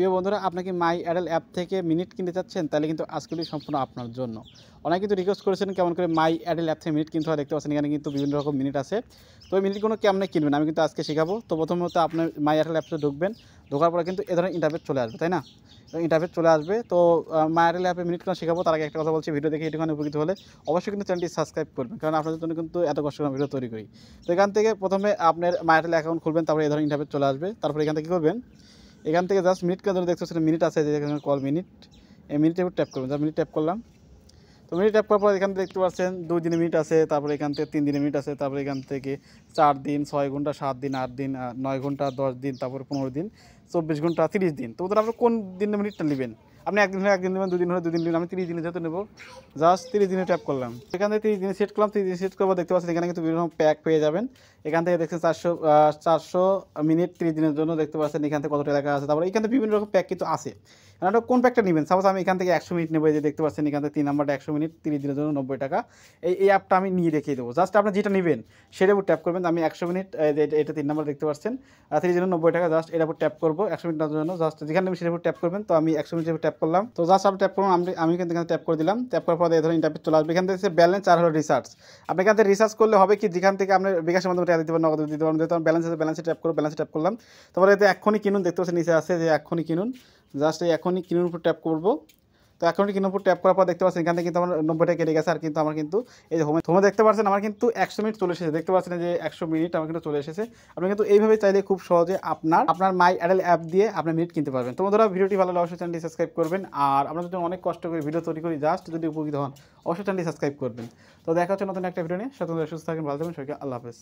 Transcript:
প্রিয় বন্ধুরা, আপনি কি মাই এয়ারটেল অ্যাপ থেকে মিনিট কিনতে চাচ্ছেন? তাহলে কিন্তু আজকেরই সম্পূর্ণ আপনার জন্য। অনেকে কিন্তু রিকোয়েস্ট করেছেন কেমন করে মাই এয়ারটেল অ্যাপ থেকে মিনিট কিনতে হয়। দেখতে পাচ্ছেন এখানে কিন্তু বিভিন্ন রকম মিনিট আছে। তো ওই মিনিটগুলো কেমনে কিনবেন আমি কিন্তু আজকে শেখাবো। তো প্রথমত আপনার মাই এয়ারটেল অ্যাপসে ঢুকবেন। ঢোকার পরে কিন্তু এ ধরনের ইন্টারফেস চলে আসবে, তাই না? ইন্টারফেস চলে আসবে। তো মাই এয়ারটেল অ্যাপে মিনিট কেন শেখাবো তার আগে একটা কথা বলছি, ভিডিও দেখে একটুখানি উপকৃত হলে অবশ্যই কিন্তু চ্যানেলটি সাবস্ক্রাইব করবেন, কারণ আপনাদের জন্য কিন্তু এত কষ্ট করে ভিডিও তৈরি করি। তো এখান থেকে প্রথমে আপনার মাই এয়ারটেল অ্যাকাউন্ট খুলবেন, তারপরে এই ধরনের ইন্টারফেস চলে আসবে। তারপরে এখান থেকে কী করবেন, এখান থেকে জাস্ট মিনিট কেন্দ্র দেখতে পাচ্ছেন মিনিট আছে, যে এখানে কল মিনিট, এই মিনিটের উপর ট্যাপ করবেন। জাস্ট মিনিট ট্যাপ করলাম। তো মিনিট ট্যাপ করার পর এখান থেকে দেখতে পাচ্ছেন 2 দিনের মিনিট আছে, তারপরে এখান থেকে 3 দিনের মিনিট আছে, তারপরে এখান থেকে 4 দিন, 6 ঘন্টা, 7 দিন, 8 দিন, 9 ঘন্টা, 10 দিন, তারপরে 15 দিন, 24 ঘন্টা, 30 দিন। তো ওদের আপনি কোন দিনের মিনিটটা নেবেন? আপনি একদিন হলে একদিন নেবেন, 2 দিন হলে 2 দিন নেবেন। আমি 30 দিনে যেহেতু নেব, জাস্ট 30 দিনে ট্যাপ করলাম। এখান থেকে 30 দিনে সেট করলাম। 30 দিন সেট করবো, দেখতে পাচ্ছেন এখানে কিন্তু বিভিন্ন রকম প্যাক পেয়ে যাবেন। এখান থেকে দেখছেন 400 মিনিট 30 দিনের জন্য, দেখতে পাচ্ছেন এখান থেকে কত টাকা আছে। তারপরে এখান থেকে বিভিন্ন রকম প্যাক কিন্তু আছে। আপনারা কোন প্যাকটা নেবেন? সাপোজ আমি এখান থেকে 100 মিনিট নেবো, এই যে দেখতে পাচ্ছেন এখান থেকে 3 নাম্বারটা 100 মিনিট 30 দিনের জন্য 90 টাকা। এই অ্যাপটা আমি নিয়ে দেখিয়ে দেবো। জাস্ট আপনি যেটা নেবেন সেটার উপর ট্যাপ করবেন। আমি 100 মিনিট, এটা 3 নাম্বার দেখতে পাচ্ছেন 30 জন্য 90 টাকা, জাস্ট এটার উপর ট্যাপ করবো 100 মিনিটের জন্য। জাস্ট যেখানে নেবেন সেটার উপর ট্যাপ করবেন। তো আমি 100 মিনিটের উপর ট্যাপ করলাম। তো জাস্ট আপনি ট্যাপ করুন, আমি কিন্তু এখানে ট্যাপ করে দিলাম। ট্যাপ করার পরে এই ধরনের ইন্টারফেস চলে আসবে। এখান থেকে ব্যালেন্স আর হলো রিসার্চ। আপনি এখান থেকে রিসার্চ করলে হবে কি, যেখান থেকে আপনি বিকাশের মাধ্যমে টাকা দিতে পারেন, নগদ দিতে পারেন। যেহেতু ব্যালেন্স আছে, ব্যালেন্সে ট্যাপ করবো, ব্যালেন্সে ট্যাপ করলাম। তারপরে এতে এখনই কিনুন, দেখতে পাচ্ছেন নিচে আছে যে এখনই কিনুন। জাস্ট এই এখনই কিনুন উপর ট্যাপ করবো। তো এখনই কিনুন উপর ট্যাপ করার পর দেখতে পাচ্ছেন এখান থেকে কিন্তু আমার 90 টাকা কেটে গেছে। আর কিন্তু আমার কিন্তু এই যে হোমে দেখতে পাচ্ছেন আমার কিন্তু 100 মিনিট চলে এসেছে। দেখতে পাচ্ছেন যে 100 মিনিট আমার কিন্তু চলে এসেছে। আপনি কিন্তু এইভাবে চাইলে খুব সহজে আপনার মাই এয়ারটেল অ্যাপ দিয়ে আপনি মিনিট কিনতে পারবেন। তো বন্ধুরা, ভিডিওটি ভালো লাগলে অবশ্যই চ্যানেলটি সাবস্ক্রাইব করবেন। আর আপনাদের জন্য অনেক কষ্ট করে ভিডিও তৈরি করি, জাস্ট যদি উপকৃত হন অবশ্যই চ্যানেলটি সাবস্ক্রাইব করবেন। তো দেখা হচ্ছে নতুন একটা ভিডিও নিয়ে। সুস্থ থাকেন, ভালো থাকবেন, সবাইকে আল্লাহ হাফেজ।